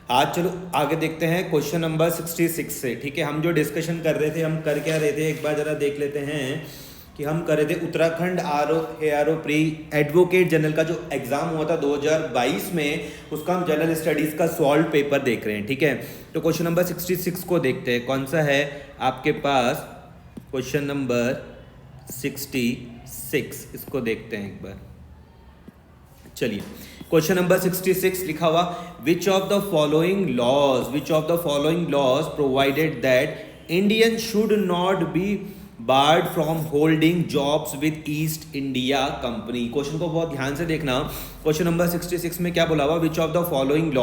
आज चलो आगे देखते हैं क्वेश्चन नंबर 66 से। ठीक है, हम जो डिस्कशन कर रहे थे, हम कर क्या रहे थे, एक बार जरा देख लेते हैं कि हम कर रहे थे Uttarakhand ARO pre advocate general का जो एग्जाम हुआ था 2022 में, उसका हम जनरल स्टडीज का सॉल्व पेपर देख रहे हैं। ठीक है, तो क्वेश्चन नंबर 66 को देखते हैं, कौन सा है आपके पास। क्वेश्चन नंबर 66 इसको देखते हैं एक बार। चलिए, क्वेश्चन नंबर 66 लिखा हुआ, which of the following laws provided that Indian should not be barred from holding jobs with East India Company. Question को बहुत ध्यान से देखना। क्वेश्चन नंबर 66 में क्या बोला हुआ, which of the following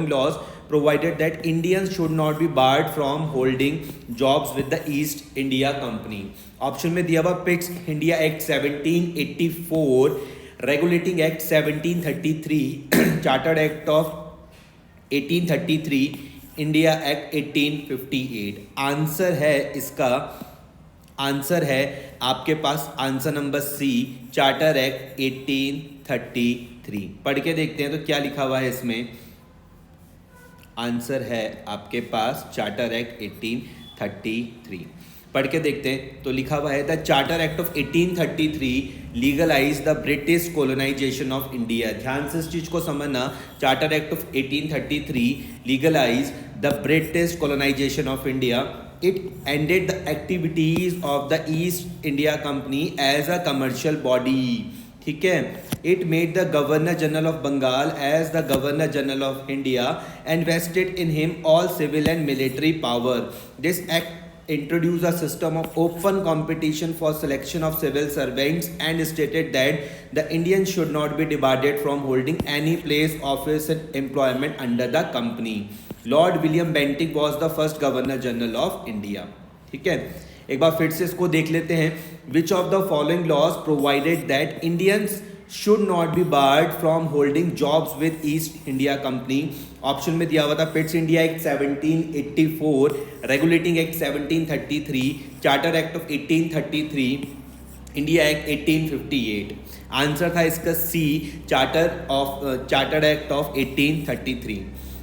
laws provided that Indians should not be barred from holding jobs with the East India Company. Option में दिया हुआ Pitt's India Act 1784, regulating act 1733, chartered act of 1833, India act 1858। Answer है आपके पास answer number C, charter act 1833। पढ़ के देखते हैं तो क्या लिखा हुआ है इसमें। आंसर है आपके पास चार्टर एक्ट 1833। पढ़ के देखते हैं तो लिखा हुआ है, the charter act of 1833 legalize the British colonization of India. ध्यान से इस चीज को समझना, charter act of 1833 legalize the British colonization of India. It ended the activities of the East India Company as a commercial body. ठीक है, it made the governor general of Bengal as the governor general of India and vested in him all civil and military power. This act introduced a system of open competition for selection of civil servants and stated that the Indians should not be debarred from holding any place, office and employment under the company. Lord William Bentinck was the first Governor General of India. ठीक है, एक बार फिर से इसको देख लेते हैं। Which of the following laws provided that Indians should not be barred from holding jobs with East India Company? Option में दिया हुआ था पिट्स India Act 1784, regulating act 1733, charter act of 1833, India act 1858। Answer था इसका सी, चार्टर एक्ट ऑफ 1833।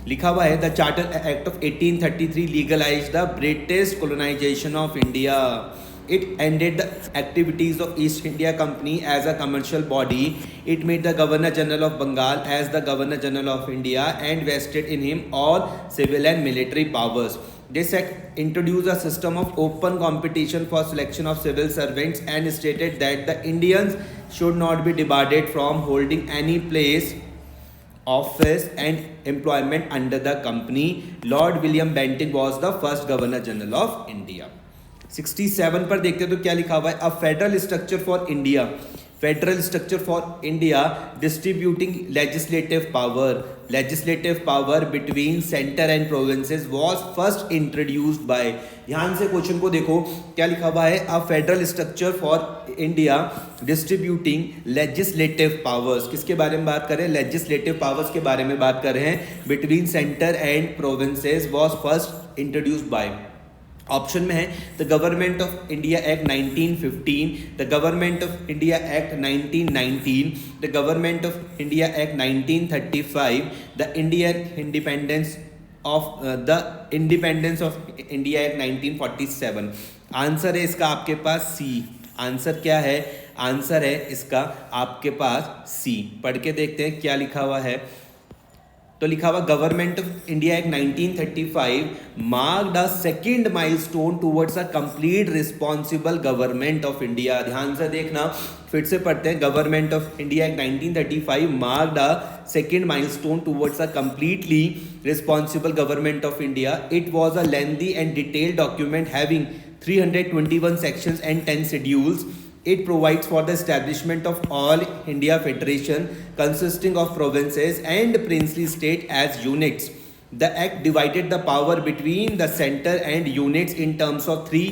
लिखा हुआ है, the charter act of 1833 legalize the British colonization of India. It ended the activities of East India Company as a commercial body. It made the Governor General of Bengal as the Governor General of India and vested in him all civil and military powers. This act introduced a system of open competition for selection of civil servants and stated that the Indians should not be debarred from holding any place, office and employment under the company. Lord William Bentinck was the first Governor General of India. 67 पर देखते हैं तो क्या लिखा हुआ है, a federal structure for India distributing legislative power between centre and provinces was first introduced by. ध्यान से क्वेश्चन को देखो, क्या लिखा हुआ है, a federal structure for India distributing legislative powers. किसके बारे में बात कर रहे हैं, लेजिस्लेटिव पावर्स के बारे में बात कर रहे हैं। Between centre and provinces was first introduced by. Option में है the government of India act 1915, the government of India act 1919, the government of India act 1935, the independence of India act 1947। Answer है इसका आपके पास सी। आंसर क्या है, answer है इसका आपके पास सी। पढ़ के देखते हैं क्या लिखा हुआ है। तो लिखा हुआ, government of India act 1935 marked a second milestone towards a complete responsible government of India. ध्यान से देखना, फिर से पढ़ते हैं। Government of India act 1935 marked a second milestone towards a completely responsible government of India. It was a lengthy and detailed document having 321 sections and 10 schedules. It provides for the establishment of all India Federation consisting of provinces and princely state as units. The act divided the power between the center and units in terms of three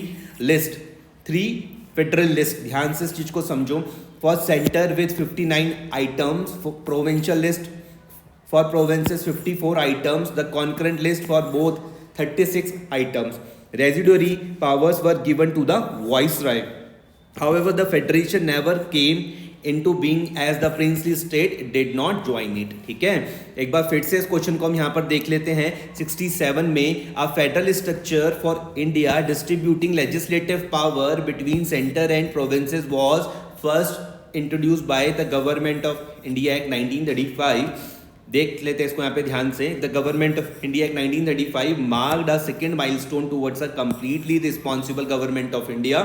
federal lists. ध्यान से इस चीज को समझो। For center with 59 items, for provincial list for provinces 54 items, the concurrent list for both 36 items. Residuary powers were given to the viceroy. However, the federation never came into being as the princely state did not join it. ठीक है, एक बार फिर से इस question को हम यहाँ पर देख लेते हैं. 67 में a federal structure for India distributing legislative power between center and provinces was first introduced by the Government of India Act 1935. देख लेते हैं इसको यहाँ पे ध्यान से. The government of India act 1935 marked a second milestone towards a completely responsible government of India.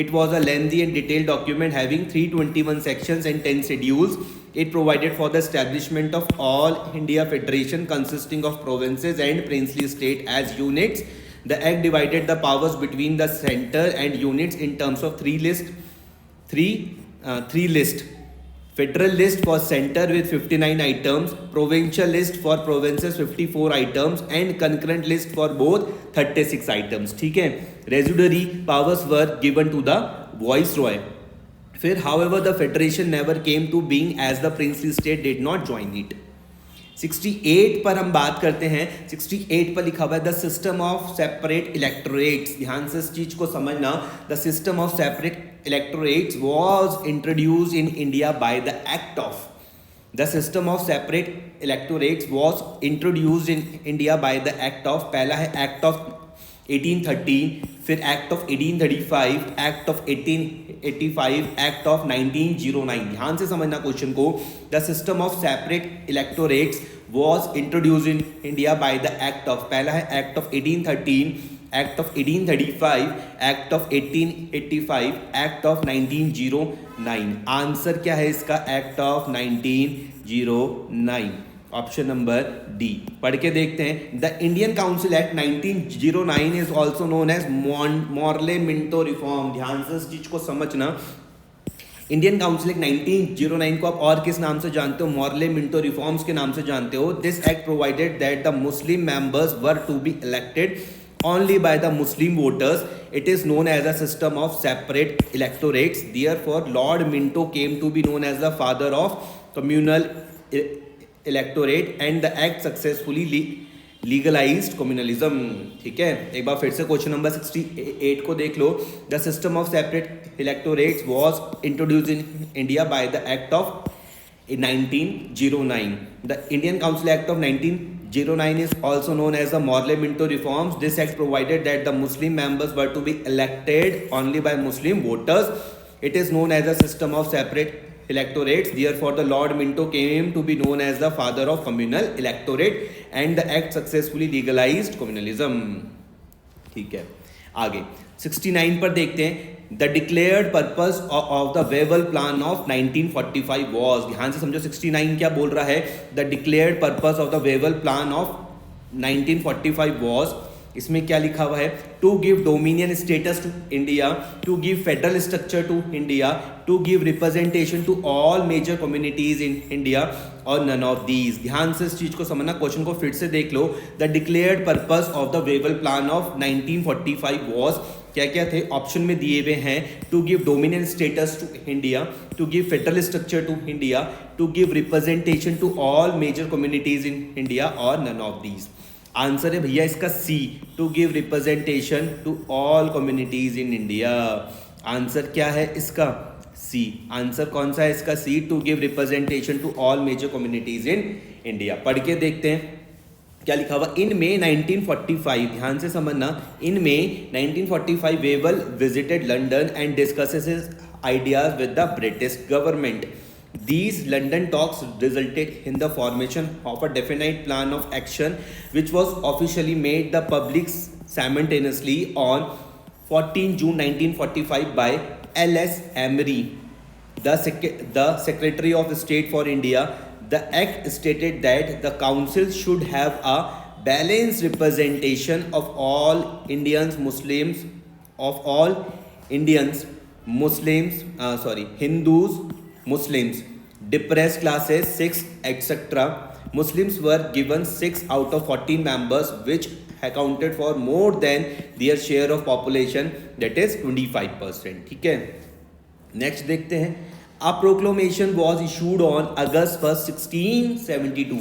It was a lengthy and detailed document having 321 sections and 10 schedules. It provided for the establishment of all India Federation consisting of provinces and princely state as units. The act divided the powers between the center and units in terms of three list. Federal list for center with 59 items, provincial list for provinces 54 items and concurrent list for both 36 items. ठीक है, residuary powers were given to the viceroy. फिर however the federation never came to being as the princely state did not join it. 68 पर हम बात करते हैं. 68 पर लिखा हुआ है the system of separate electorates. ध्यान से इस चीज को समझना. The system of separate electorates was introduced in India by the act of. The system of separate electorates was introduced in India by the act of. पहला है act of 1813, फिर act of 1835, act of 1885, act of 1909. ध्यान से समझना question को. The system of separate electorates was introduced in India by the act of. पहला है act of 1813, act of 1835, act of 1885, act of 1909. Answer क्या है इसका? Act of 1909. Option number D. पढ़ के देखते हैं. The Indian council act 1909 is also known as Morley Minto reform. ध्यान से इस चीज को समझना. इंडियन काउंसिल एक्ट 1909 को आप और किस नाम से जानते हो? मॉर्ले मिंटो रिफॉर्म्स के नाम से जानते हो. This act provided that the Muslim members were to be elected only by the Muslim voters. It is known as a system of separate electorates. Therefore, Lord Minto came to be known as the father of communal electorate and the act successfully legalized communalism. ठीक है, एक बार फिर से question number 68 को देख लो. The system of separate electorates was introduced in India by the act of 1909. The Indian Council Act of 1909 is also known as the Morley-Minto reforms. This act provided that the Muslim members were to be elected only by Muslim voters. It is known as a system of separate electorates. Therefore, the Lord Minto came to be known as the father of communal electorate and the act successfully legalized communalism. ठीक है, आगे 69 पर देखते हैं. The declared purpose of the Wavell plan of 1945 was. ध्यान से समझो 69 क्या बोल रहा है. The declared purpose of the Wavell plan of 1945 was. इसमें क्या लिखा हुआ है? To give dominion status to India, to give federal structure to India, to give representation to all major communities in India और नन ऑफ दीज. ध्यान से इस चीज को समझना. क्वेश्चन को फिर से देख लो. The declared purpose of the Wavell plan of 1945 was. क्या क्या थे? ऑप्शन में दिए हुए हैं. To give dominion status to India, to give federal structure to India, to give representation to all major communities in India और none of these. Answer है भैया इसका C. To give representation to all communities in India. Answer क्या है इसका? C. Answer कौन सा है इसका? C. To give representation to all major communities in India. पढ़ के देखते हैं क्या लिखा हुआ. इन मे 1945. ध्यान से समझना. इन मे 1945 Wavell visited London and discusses his ideas with the British government. These London talks resulted in the formation of a definite plan of action which was officially made the public simultaneously on 14 June 1945 by L.S. Emery, the Secretary of State for India. The act stated that the council should have a balanced representation of all Indians, Muslims, Hindus, Muslims, depressed classes, Sikhs, etc. Muslims were given 6 out of 14 members, which accounted for more than their share of population, that is 25%. ठीक है, next देखते हैं. A proclamation was issued on August 1st, 1672.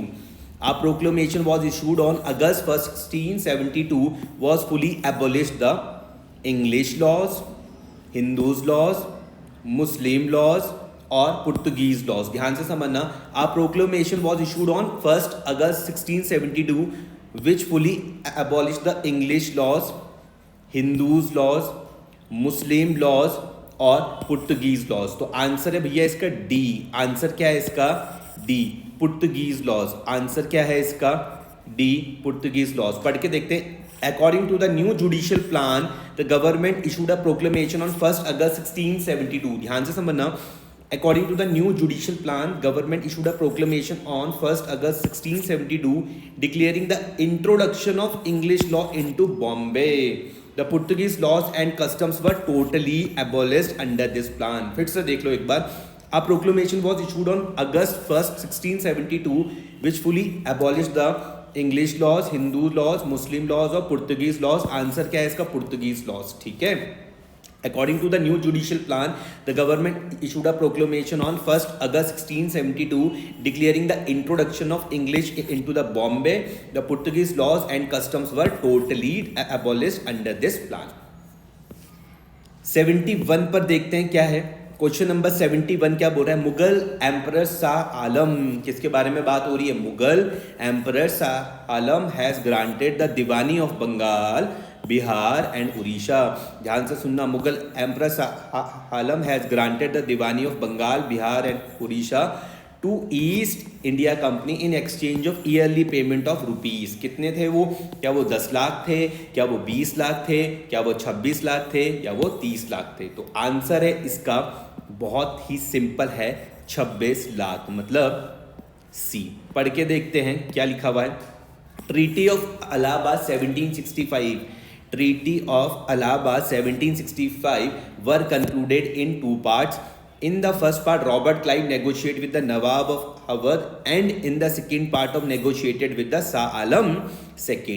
A proclamation was issued on August 1st, 1672 was fully abolished the English laws, Hindus laws, Muslim laws और Portuguese laws. ध्यान से समझना, a proclamation was issued on 1 August 1672 which fully abolish the English laws, Hindus laws, Muslim laws और Portuguese laws. तो answer है भैया इसका D. Answer क्या है इसका? D, Portuguese laws. आंसर क्या है इसका? D, Portuguese laws. पढ़ के देखते हैं। According to the new judicial plan, the government issued a proclamation on 1 August 1672. ध्यान से समझना, according to the new judicial plan, government issued a proclamation on 1 August 1672 declaring the introduction of English law into Bombay. The Portuguese laws and customs were totally abolished under this plan. फिर से देख लो एक बार। A proclamation was issued on August 1st, 1672, which fully abolished the English laws, Hindu laws, Muslim laws और Portuguese laws. Answer क्या है इसका? Portuguese laws. ठीक है। According to the new judicial plan, the government issued a proclamation on 1st August 1672 declaring the introduction of English into the Bombay. The Portuguese laws and customs were totally abolished under this plan. 71 पर देखते हैं क्या है। Question number 71 क्या बोल रहा है? Mughal emperor Shah आलम, किसके बारे में बात हो रही है? Mughal emperor Shah Alam has granted the diwani of Bengal, Bihar and Orissa. ध्यान से सुनना, Mughal emperor Shah Alam has granted the diwani of Bengal, Bihar and Orissa to East India Company in exchange of yearly payment of rupees. कितने थे वो? क्या वो 10 लाख थे, क्या वो 20 लाख थे, क्या वो 26 लाख थे, या वो 30 लाख थे? तो आंसर है इसका बहुत ही सिंपल है, 26 लाख, मतलब सी। पढ़ के देखते हैं क्या लिखा हुआ है। Treaty of Allahabad 1765, treaty of Allahabad 1765 were concluded in 2 parts. In the first part, Robert Clive negotiated with the Nawab of Awadh, and in the second part of negotiated with the Shah Alam II.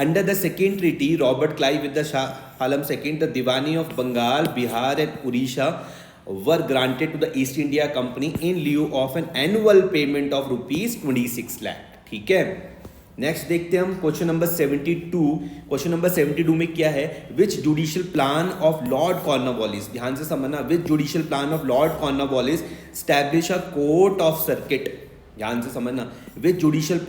Under the second treaty, Robert Clive with the Shah Alam II, the Diwani of Bengal, Bihar and Orissa were granted to the East India Company in lieu of an annual payment of rupees 26 lakh. ठीक है। Next देखते हैं हम question number 72। Question number 72 में क्या है? Which judicial plan of Lord Cornwallis, ध्यान से समझना, which judicial plan of Lord Cornwallis establish a court of circuit. ध्यान से समझना, which judicial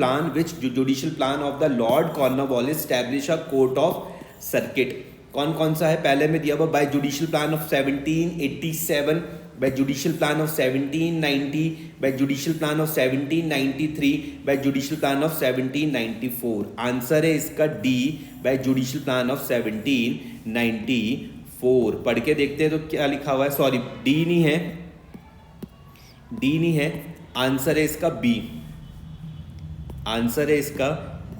plan of the Lord Cornwallis establish a court of circuit. कौन कौन सा है? पहले में दिया हुआ by judicial plan of 1787, by judicial plan of 1790, by judicial plan of 1793, by judicial plan of 1794. Answer है इसका D, by judicial plan of 1794। पढ़ के देखते हैं तो क्या लिखा हुआ है। सॉरी, डी नहीं है, डी नहीं है, आंसर है इसका बी। आंसर है इसका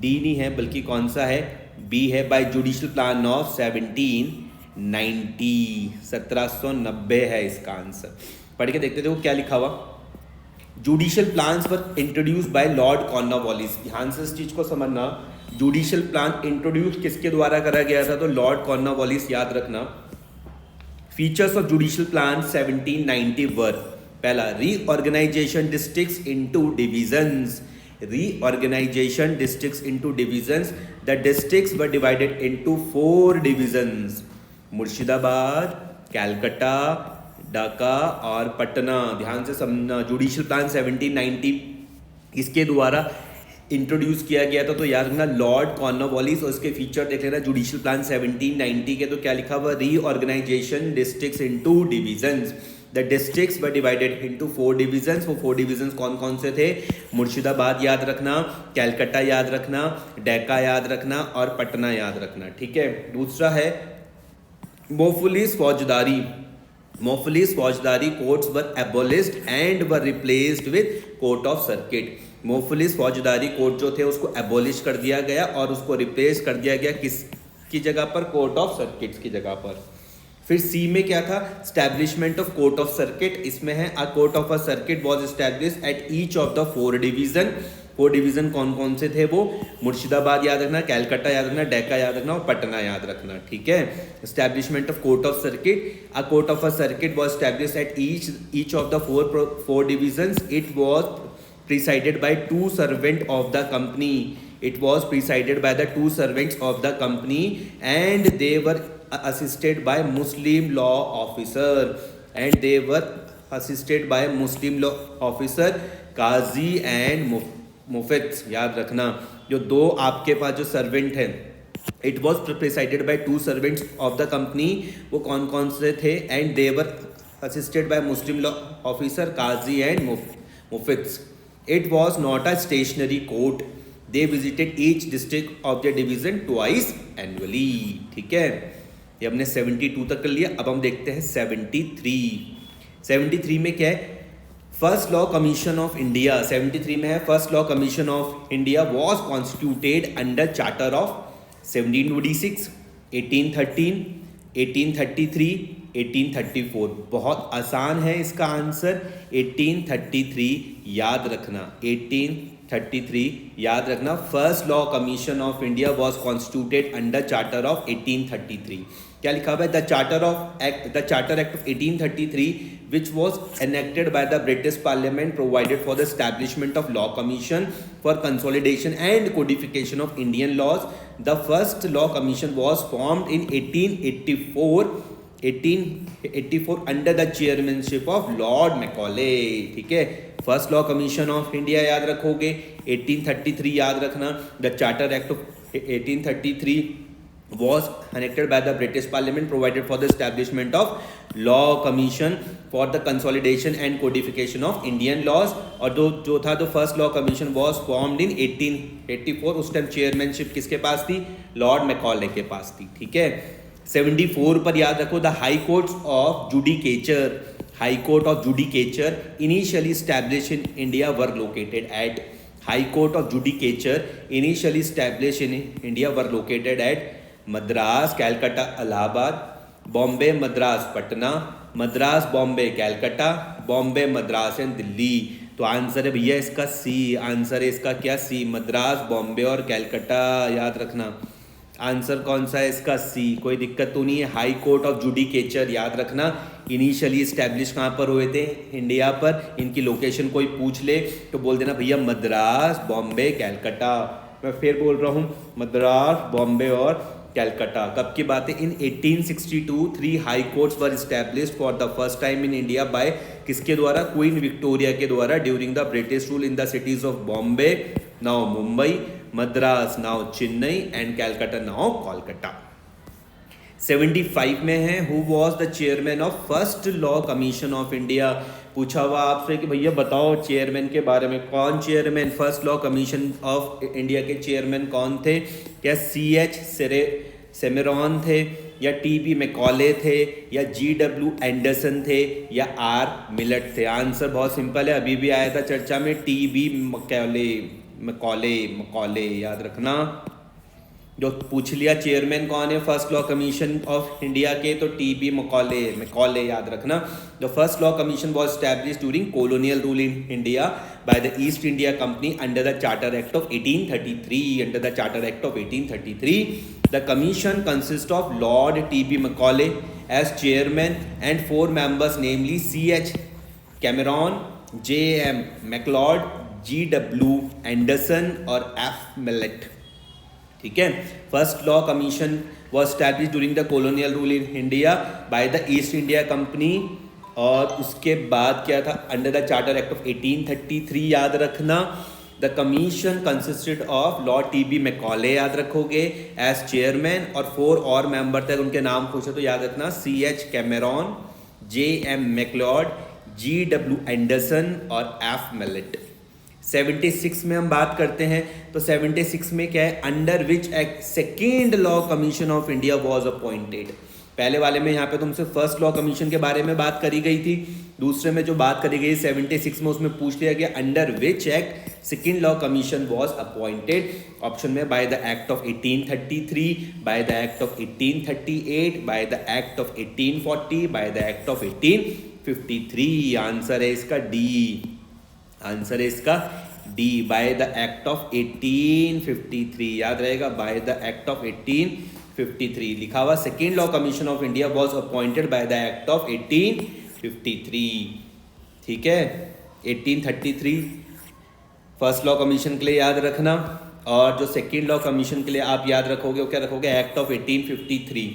डी नहीं है, बल्कि कौन सा है? बी है, by judicial plan of 1790 है इसका आंसर। पढ़ के देखते थे वो क्या लिखा हुआ। Judicial plans were introduce by Lord Cornwallis. ध्यान से इस चीज को समझना, जुडिशियल प्लान इंट्रोड्यूस किसके द्वारा करा गया था? तो लॉर्ड कॉर्नवालिस, याद रखना। Features of judicial plan 1790 were, पहला, reorganization districts into divisions. Reorganization districts into divisions. The districts were divided into 4 divisions: Murshidabad, Calcutta, Dhaka और पटना। ध्यान से समझना, जुडिशियल प्लान 1790 इसके द्वारा इंट्रोड्यूस किया गया था। तो याद रखना, लॉर्ड कॉर्नवालिस, और इसके फीचर देख लेना जुडिशियल प्लान 1790 के। तो क्या लिखा हुआ? Reorganization districts into divisions. The districts were divided into 4 divisions. वो 4 डिविजन्स कौन कौन से थे? मुर्शिदाबाद याद रखना, कैलकटा याद रखना, ढाका याद रखना और पटना याद रखना। ठीक है। दूसरा है मोफुलिस Faujdari. Mofussil Faujdari courts were abolished and were replaced with court of circuit. Mofussil Faujdari court जो थे उसको एबोलिश कर दिया गया और उसको रिप्लेस कर दिया गया किसकी जगह पर? कोर्ट ऑफ सर्किट्स की जगह पर। फिर सी में क्या था? Establishment of court of circuit. इसमें है अ court of a circuit was established at each of the 4 division. 4 division कौन कौन से थे वो? मुर्शिदाबाद याद रखना, कैलकटा याद रखना, ढाका याद रखना और पटना याद रखना। ठीक है। Establishment of court of circuit, a court of a circuit was established at each of the 4 division. It was presided by 2 servant of the company. It was presided by the 2 servants of the company and they were assisted by Muslim law officer and they were assisted by Muslim law officer qazi and mufti. याद रखना, जो दो आपके पास जो servant हैं, it was presided by 2 servants of the company. वो कौन कौन से थे? And they were assisted by Muslim law officer qazi and mufti. It was not a stationary court. They visited each district of the division twice annually. ठीक है, ये हमने 72 तक कर लिया। अब हम देखते हैं 73 में क्या है? First law commission of India 73 में है। First law commission of India was constituted under charter of 1726, 1813, 1833, 1834। बहुत आसान है इसका आंसर 1833 याद रखना। 1833 याद रखना। First law commission of India was constituted under charter of 1833। क्या लिखा हुआ है? The charter act of 1833 which was enacted by the British Parliament provided for the establishment of law commission for consolidation and codification of Indian laws. The first law commission was formed in 1884 under the chairmanship of Lord Macaulay। ठीक है, first law commission of India याद रखोगे, 1833 याद रखना। The charter act of 1833 was enacted by the British Parliament provided for the establishment of law commission for the consolidation and codification of Indian laws। और जो था तो first law commission was formed in 1884। उस time chairmanship किसके पास थी? Lord Macaulay के पास थी। ठीक है, 74 पर याद रखो, the high courts of judicature, high court of judicature initially established in India were located at, high court of judicature initially established in India were located at Madras, Calcutta, Allahabad, Bombay, Madras, Patna, Madras, Bombay, Calcutta, Bombay, Madras and Delhi. तो आंसर है भैया इसका सी। आंसर है इसका क्या? सी। मद्रास, बॉम्बे और कैलकाटा याद रखना। आंसर कौन सा है इसका? सी। कोई दिक्कत तो नहीं है। हाई कोर्ट ऑफ जुडिकेचर याद रखना। इनिशियली इस्टेब्लिश कहाँ पर हुए थे? इंडिया पर। इनकी लोकेशन कोई पूछ ले तो बोल देना भैया मद्रास, बॉम्बे, कैलकाटा। मैं फिर बोल रहा हूँ, मद्रास, बॉम्बे और कैलकाटा। कब की बात है? इन 1862 3 high courts were established for the first time in India by किसके द्वारा? क्वीन विक्टोरिया के द्वारा during the British rule in the cities of Bombay, now Mumbai, Madras, now Chennai and Calcutta, now Kolkata. 75 में है, who was the chairman of first law commission of India. पूछा हुआ आपसे कि भैया बताओ चेयरमैन के बारे में, कौन chairman? First law commission of India के चेयरमैन कौन थे? क्या CH सेमेरॉन थे, या TB मैकॉले थे, या GW एंडरसन थे, या R मिलट थे? आंसर बहुत सिंपल है, अभी भी आया था चर्चा में, TB मैकॉले याद रखना। जो पूछ लिया चेयरमैन कौन है first law commission of India के, तो TB मैकॉले याद रखना। The first law commission was established during colonial rule in India by the East India Company under the Charter Act of 1833। Under the Charter Act of 1833, the commission consists of Lord TB Macaulay as chairman and 4 members, namely CH Cameron, JM MacLeod, GW Anderson और F Millett। ठीक है, first law commission was established during the colonial rule in India by the East India company. और उसके बाद क्या था? Under the charter act of 1833 याद रखना। The commission consisted of Lord TB Macaulay याद रखोगे एज चेयरमैन, और 4 और मेंबर थे, उनके नाम पूछे तो याद रखना, CH Cameron, JM McLeod, GW Anderson और F मिलेट। 76 में हम बात करते हैं, तो 76 में क्या है? Under which act second law commission of India was appointed. पहले वाले में यहाँ पे तुमसे फर्स्ट लॉ कमीशन के बारे में बात करी गई थी, दूसरे में जो बात करी गई 76 में उसमें पूछ लिया गया under which act second law commission was appointed. Option में by the act of 1833, by the act of 1838, by the act of 1840, by the act of 1853। Answer है इसका डी। आंसर है इसका D, by the act of 1853 याद रहेगा, bye the act of 1853 लिखा हुआ। Second law commission of India was appointed by the act of 1853। ठीक है, 1833 फर्स्ट लॉ कमीशन के लिए याद रखना, और जो सेकेंड लॉ कमीशन के लिए आप याद रखोगे वो क्या रखोगे? Act of 1853।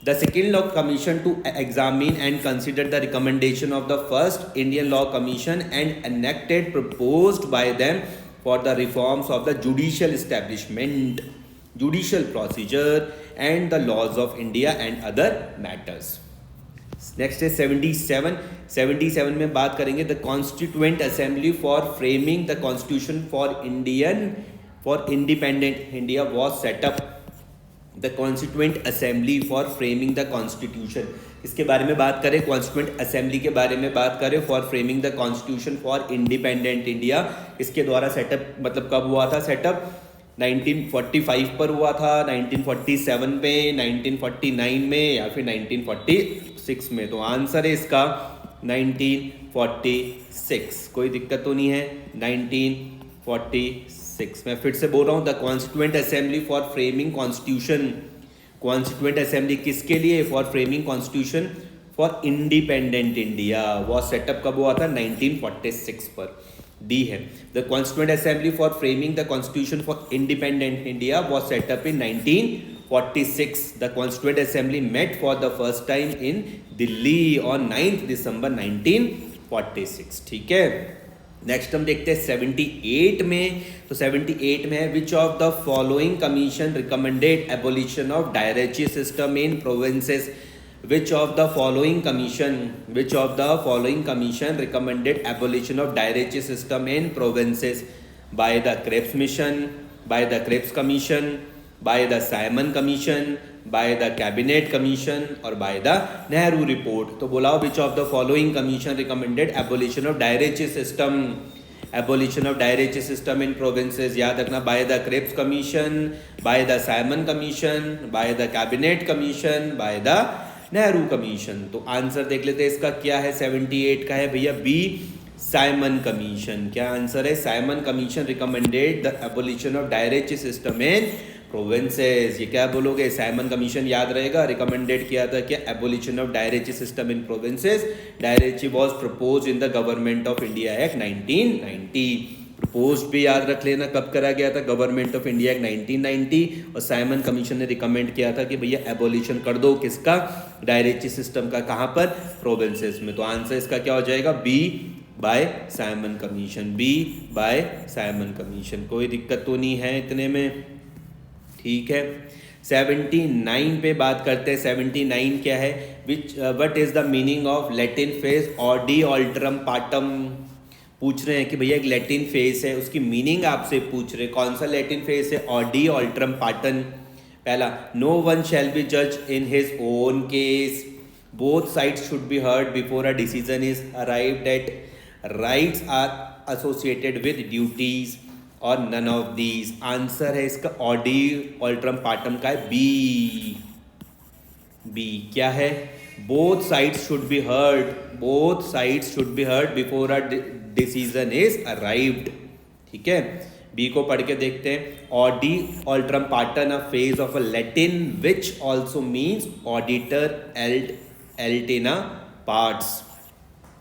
The second law commission to examine and consider the recommendation of the first Indian Law Commission and enacted proposed by them for the reforms of the judicial establishment, judicial procedure and the laws of India and other matters. Next है 77 में बात करेंगे the constituent assembly for framing the constitution for independent India was setup. The constituent assembly for framing the constitution, इसके बारे में बात करें, constituent assembly के बारे में बात करें for framing the constitution for independent India, इसके द्वारा सेटअप मतलब कब हुआ था सेटअप? 1945 पर हुआ था, 1947 में, 1949 में या फिर 1946 में. तो आंसर है इसका 1946. कोई दिक्कत तो नहीं है. 1946. मैं फिर से बोल रहा हूँ the constituent assembly for framing constitution. Constituent assembly किसके लिए? For framing constitution for independent India. वो सेटअप कब हुआ था? 1946 पर. डी है the constituent assembly for framing the constitution for independent India was setup in 1946. The constituent assembly met for the first time in Delhi on 9 December 1946. ठीक है. Next हम देखते हैं 78 में. तो 78 में है विच of the following commission recommended abolition of dyarchy system in provinces. Which of the following commission recommended abolition of Dairechi system in provinces? By the Krebs Mission, by the Krebs Commission, by the Simon Commission, by the Cabinet Commission or by the Nehru Report. तो बोलाओ which of the following commission recommended abolition of Dairechi system? Abolition of Dairechi system in provinces. याद रखना by the Krebs Commission, by the Simon Commission, by the Cabinet Commission, by the Nehru commission. तो answer देख लेते हैं इसका क्या है. 78 का है भैया बी साइमन कमीशन. क्या आंसर है? Simon commission recommended the abolition of dyarchy system in provinces. ये क्या बोलोगे? साइमन कमीशन याद रहेगा. रिकमेंडेड किया था क्या? Abolition of dyarchy system in provinces. Dyarchy was propose in the government of India act 1990. Propose भी याद रख लेना कब करा गया था? Government of India act 1990. और साइमन कमीशन ने रिकमेंड किया था कि भैया एबोलिशन कर दो किसका? डायरेची सिस्टम का. कहाँ पर? प्रोविंसेस में. तो आंसर इसका क्या हो जाएगा? B by Simon commission. B by Simon commission. कोई दिक्कत तो नहीं है इतने में. ठीक है. 79 पे बात करते हैं. 79 क्या है? What is the meaning of Latin phrase audi alteram partem. पूछ रहे हैं कि भैया एक लैटिन फेस है, उसकी मीनिंग आपसे पूछ रहे. कौन सा लैटिन फेस है? Audi ऑल्ट्रम partem. पहला, नो वन शैल बी जज in his own case. Both sides should be heard before a decision is arrived at. Rights are associated with duties और नन ऑफ दीज. आंसर है इसका Audi alteram partum का है B. B क्या है? Both sides should be heard. Both sides should be heard before a decision is arrived. ठीक है. B को पढ़ के देखते हैं. ऑडी ऑल्ट्रम पार्टन a phrase of a Latin which also means ऑडिटर एल्टेना पार्ट्स.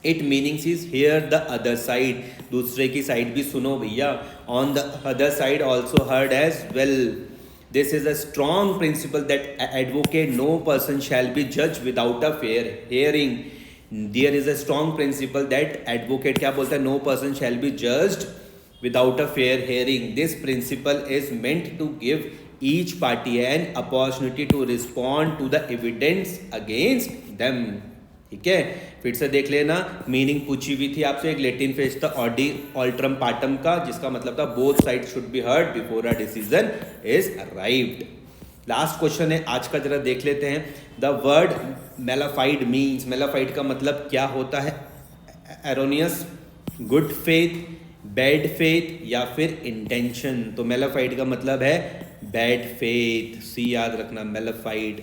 It meanings is hear the other side. दूसरे की साइड भी सुनो भैया. On the other side also heard as well. This is a strong principle that advocate no person shall be judged without a fair hearing. There is a strong principle that advocate क्या बोलता है? No person shall be judged without a fair hearing. This principle is meant to give each party an opportunity to respond to the evidence against them. ठीक है. फिर से देख लेना. Meaning पूछी हुई थी आपसे. एक लैटिन फ्रेज था ऑडी ऑल्ट्रम पार्टम का, जिसका मतलब था both side should be heard before a decision is arrived. Last question है आज का, जरा देख लेते हैं. The word mala fide means. Mala fide का मतलब क्या होता है? Erroneous, good faith, bad faith या फिर इंटेंशन. तो मेलाफाइड का मतलब है बैड फेथ. सी याद रखना. मेलाफाइड.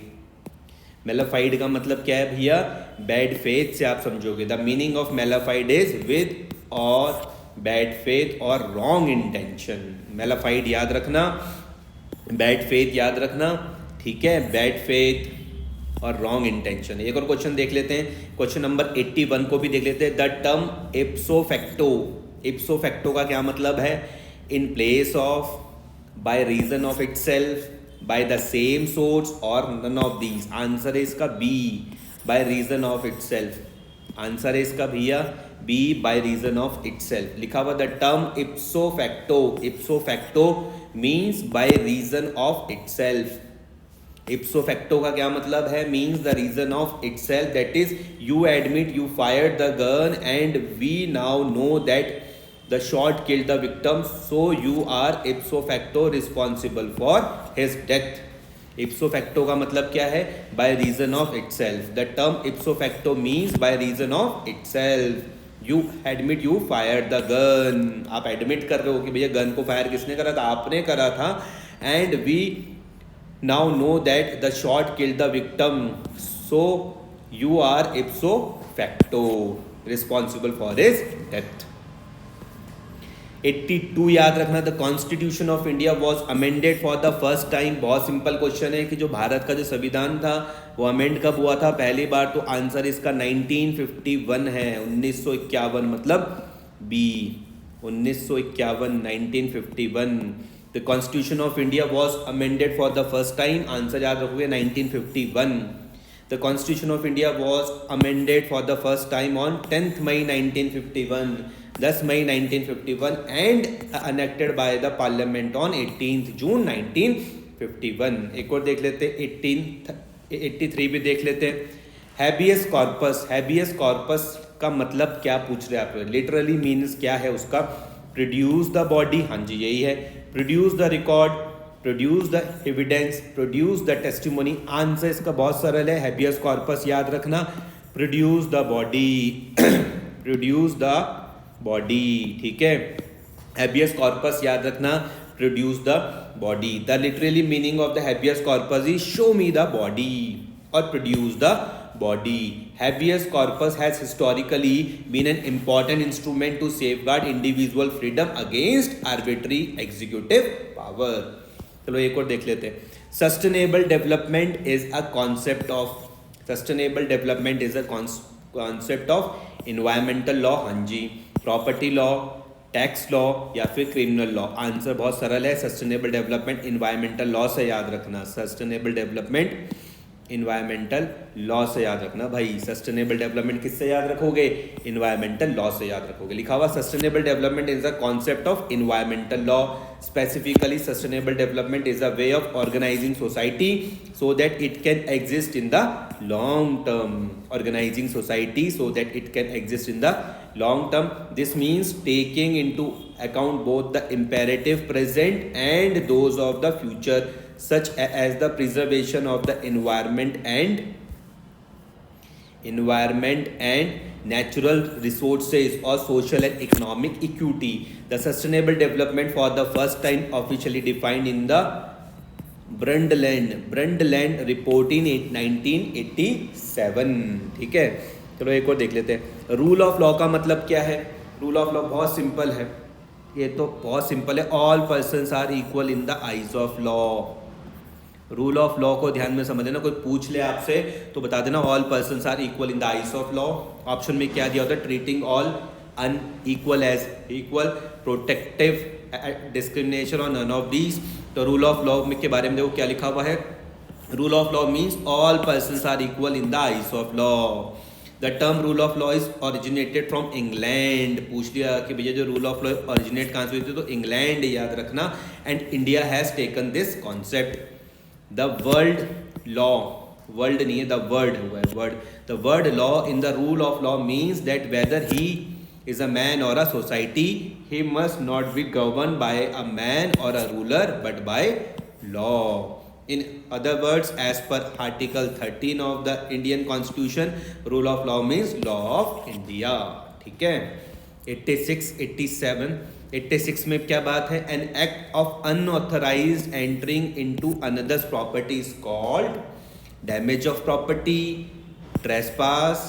मेलाफाइड का मतलब क्या है भैया? बैड फेथ से आप समझोगे. The meaning of mala fide is with और बैड फेथ और रॉन्ग इंटेंशन. मेलाफाइड याद रखना, बैड फेथ याद रखना. ठीक है. बैड फेथ और रॉन्ग इंटेंशन. एक और क्वेश्चन देख लेते हैं. क्वेश्चन नंबर 81 को भी देख लेते हैं. The term ipso facto. Ipso facto का क्या मतलब है? In place of, by reason of itself, by the same source or none of these. आंसर है इसका B, by reason of itself. आंसर है इसका भैया B, by reason of itself. लिखा हुआ the term ipso facto. ipso facto means by reason of itself. ipso facto का क्या मतलब है? means the reason of itself, that is you admit you fired the gun and we now know that the shot killed the victim, so you are ipso facto responsible for his death. ipso facto का मतलब क्या है? by reason of itself. The term ipso facto means by reason of itself. You admit you fired the gun. आप admit कर रहे हो कि भैया गन को फायर किसने करा था? आपने करा था. And we now know that the shot killed the victim, so you are ipso facto responsible for his death. 82 याद रखना. The constitution of India was amended for the first time. बहुत सिंपल क्वेश्चन है कि जो भारत का जो संविधान था वो अमेंड कब हुआ था पहली बार? तो आंसर इसका 1951 है. 1951 मतलब B. 1951 1951. The constitution of India was amended for the first time. आंसर याद रखोगे 1951. The constitution of India was amended for the first time on 10th May 1951. 10 May 1951 and enacted by the parliament on 18th June 1951. एक और देख लेते 83 भी देख लेते. Habeas corpus. हैबियस कॉर्पस का मतलब क्या पूछ रहे आप? लिटरली मीन्स क्या है उसका? Produce the body. हाँ जी यही है. Produce the record, produce the evidence, produce the testimony. Answer इसका बहुत सरल है. हैबियस कॉर्पस याद रखना. Produce the body. Produce the body. ठीक है. हैबियस कॉर्पस याद रखना. Produce the body. The literally meaning of the habeas corpus is show me the body और produce the body. Habeas corpus has historically been an important instrument to safeguard individual freedom against arbitrary executive power. चलो एक और देख लेते हैं. Sustainable development is a concept of environmental law. हाँ जी. Property law, tax law या फिर criminal law. Answer बहुत सरल है. सस्टेनेबल डेवलपमेंट इन्वायरमेंटल लॉ से याद रखना. सस्टेनेबल डेवलपमेंट इन्वायरमेंटल लॉ से याद रखना भाई. सस्टेनेबल डेवलपमेंट किससे याद रखोगे? इन्वायरमेंटल लॉ से याद रखोगे. लिखा हुआ sustainable development is a concept of environmental law. Specifically sustainable development is a way of organizing society so that it can exist in the long term. Organizing society so that it can exist in the long term. This means taking into account both the imperative present and those of the future, such as the preservation of the environment and natural resources or social and economic equity. The sustainable development for the first time officially defined in the Brundtland report in 1987. ठीक है. चलो एक और देख लेते हैं. Rule of law का मतलब क्या है? रूल ऑफ लॉ बहुत सिंपल है. ये तो बहुत सिंपल है. All persons are equal in the eyes of law. Rule of law को ध्यान में समझ लेना. कोई पूछ ले आपसे तो बता देना all persons are equal in the eyes of law. Option में क्या दिया होता है? Treating all unequal as equal, protective discrimination और नन ऑफ दीज. तो रूल ऑफ लॉ के बारे में देखो क्या लिखा हुआ है. Rule of law means all persons are equal in the eyes of law. The term rule of law is originated from England. पूछ लिया कि भैया जो रूल ऑफ लॉ ऑरिजिनेट कहाँ से हुई थी? तो इंग्लैंड याद रखना. And India has taken this concept. The world law, world नहीं है, द वर्ड हुआ है word. The word law in the rule of law means that whether he is a man or a society, he must not be governed by a man or a ruler but by law. In other words, as per Article 13 of the Indian Constitution, rule of law means law of India. ठीक है. 86, 87, 86 में क्या बात है? An act of unauthorized entering into another's property is called damage of property, trespass,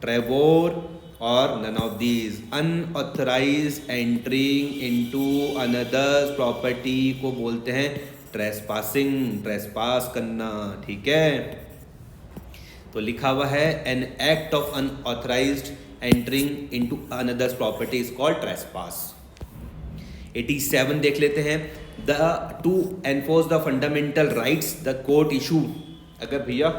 trevor और none of these. Unauthorized entering into another's property को बोलते हैं trespassing. trespass करना. ठीक है. तो लिखा हुआ है an act of unauthorized entering into another's property is called trespass. 87 देख लेते हैं. To enforce the fundamental rights the court issue, अगर भैया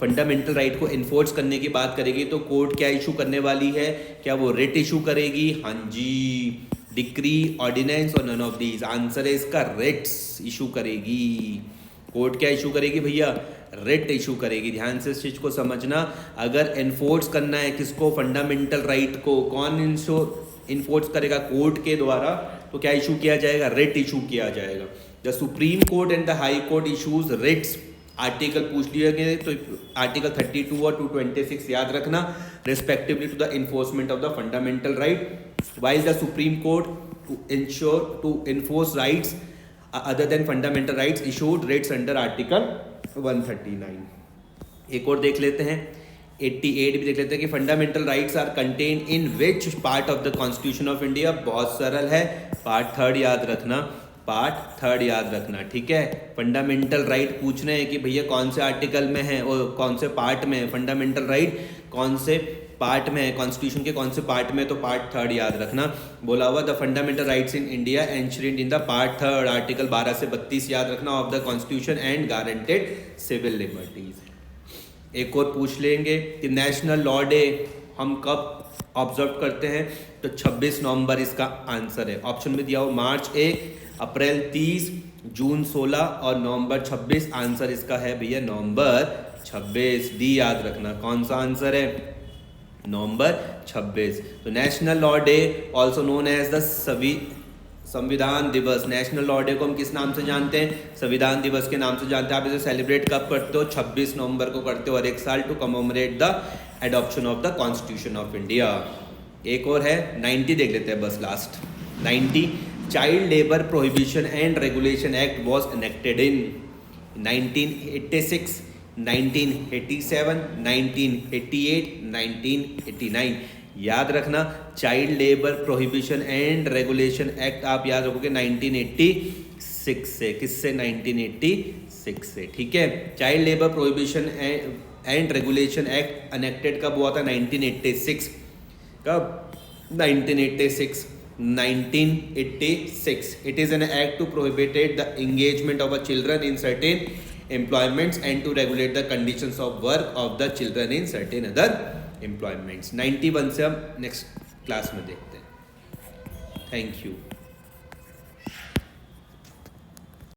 फंडामेंटल राइट को इन्फोर्स करने की बात करेगी तो कोर्ट क्या इशू करने वाली है, क्या वो रिट इशू करेगी? हाँ जी, डिक्री, ऑर्डिनेंस और नन ऑफ दीज। आंसर है इसका रिट्स इशू करेगी। कोर्ट क्या इशू करेगी भैया? रिट इशू करेगी। ध्यान से इस चीज को समझना, अगर एनफोर्स करना है किसको? फंडामेंटल राइट को। कौन इन्फोर्स करेगा? कोर्ट के द्वारा। तो क्या इशू किया जाएगा? रिट इशू किया जाएगा। The supreme court and the high court issues writs. Article पूछ लिया गया तो आर्टिकल 32 और 226 याद रखना, respectively to the enforcement of the fundamental right. Wise the supreme court to enforce rights other than fundamental rights issued writs under article 139। एक और देख लेते हैं, 88 भी देख लेते हैं कि fundamental rights are contain in which part of the constitution of India. बहुत सरल है, पार्ट 3 याद रखना, पार्ट 3 याद रखना, ठीक है। फंडामेंटल राइट पूछ रहे हैं कि भैया कौन से आर्टिकल में है और कौन से पार्ट में है फंडामेंटल राइट, कौन से पार्ट में है कॉन्स्टिट्यूशन के, कौन से पार्ट में, तो पार्ट 3 याद रखना। बोला हुआ the fundamental rights in India ensured in the part 3, article 12 से 32 याद रखना of the constitution and guaranteed civil liberties. एक और पूछ लेंगे कि नेशनल लॉ डे हम कब ऑब्जर्व करते हैं, तो 26 नवंबर इसका आंसर है। ऑप्शन में दिया हो मार्च 1, अप्रैल 30, जून 16 और नवंबर 26। आंसर इसका है भैया नवंबर 26, डी याद रखना। कौन सा आंसर है? नवंबर 26। तो national law day also known as the Samvidhan Divas. National law day को हम किस नाम से जानते हैं? संविधान दिवस के नाम से जानते हैं। आप इसे सेलिब्रेट कब करते हो? 26 नवंबर को करते हो हर एक साल, to commemorate the adoption of the constitution of India. एक और है 90 देख लेते हैं बस last. 90 child labour prohibition and regulation act was enacted in 1986, 1987, 1988, 1989। याद रखना, child labour prohibition and regulation act आप याद रखोगे 1986 से। किससे? 1986 से, ठीक है। Child labour prohibition and regulation act enacted कब हुआ था? 1986। कब? 1986। 1986. It is an act to prohibit the engagement of children in certain employments and to regulate the conditions of work of the children in certain other employments. 91 से हम next class में देखते हैं। Thank you.